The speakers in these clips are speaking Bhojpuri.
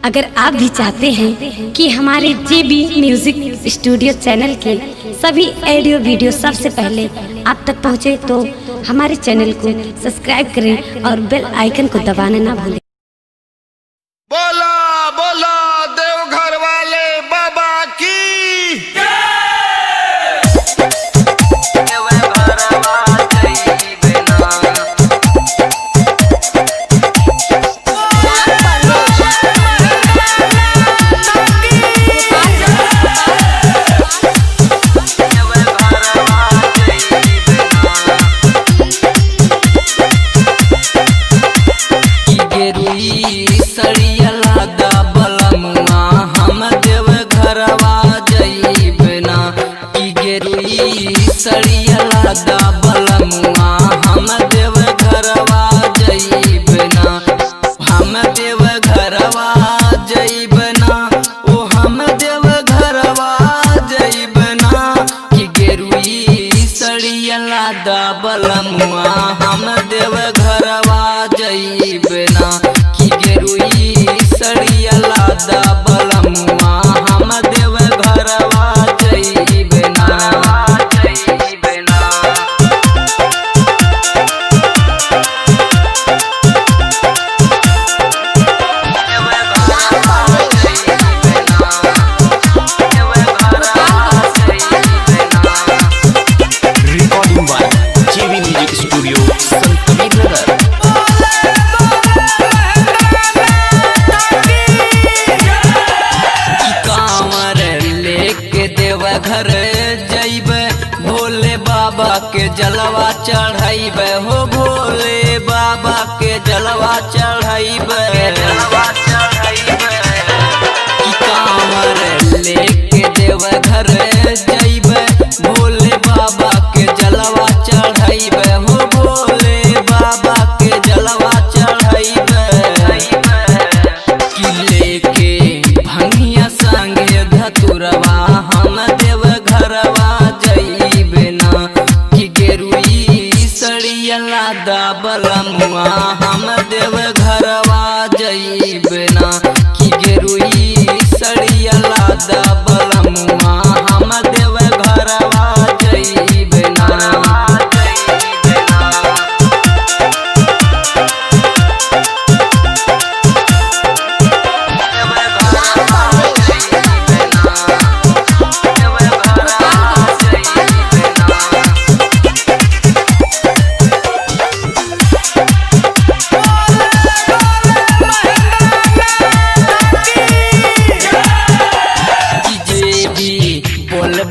अगर आप भी चाहते हैं कि हमारे JB म्यूजिक स्टूडियो चैनल के सभी ऑडियो वीडियो सबसे पहले आप तक पहुंचे, तो हमारे चैनल को सब्सक्राइब करें और बेल आइकन को दबाना ना भूलें। बोला बोला देवघर वाले बाबा की बलमुआ हम देव घरवा जइबना कि गेरुई सड़िया लादा बलमुआ हम देव घरवा जइबना। घर जइब भोले बाबा के जलवा चढ़ाइब हो, भोले बाबा के जलवा चढ़ाइब कि कांवर लेके देव घर जइब भोले बाबा के जलवा चढ़ाइब हो, भोले बाबा के जलवा चढ़ाइब कि लेके भंगिया संगे धतुरवा हम देव घरवा जइबना कि गेरुई सड़िया लादा बलमुआ हम देव घरवा जइबना कि गेरुई सड़िया लादा बलमुआ हम देव घरवा जइबना।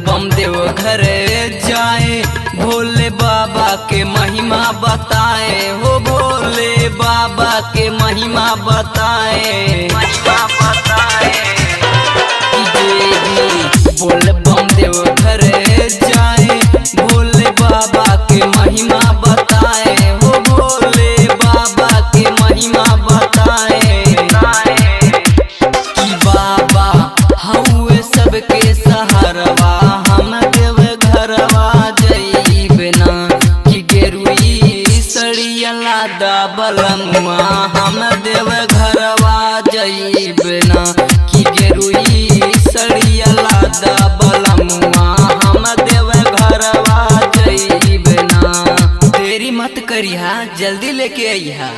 बम देव घर जाए भोले बाबा के महिमा बताए हो, भोले बाबा के महिमा बताए बोल बम देव घर जाए भोले बाबा के महिमा बताए हो, भोले बाबा के महिमा बताए कि बाबा हउए सबके सहारवा हम देव घरवा जइबना कि गेरुई सड़िया लादा बलमुआ हम देव घरवा जइबना कि गेरुई सड़िया लादा बलमुआ हम देव घरवा जइबना। देरी मत करिहा, जल्दी लेके अइहा।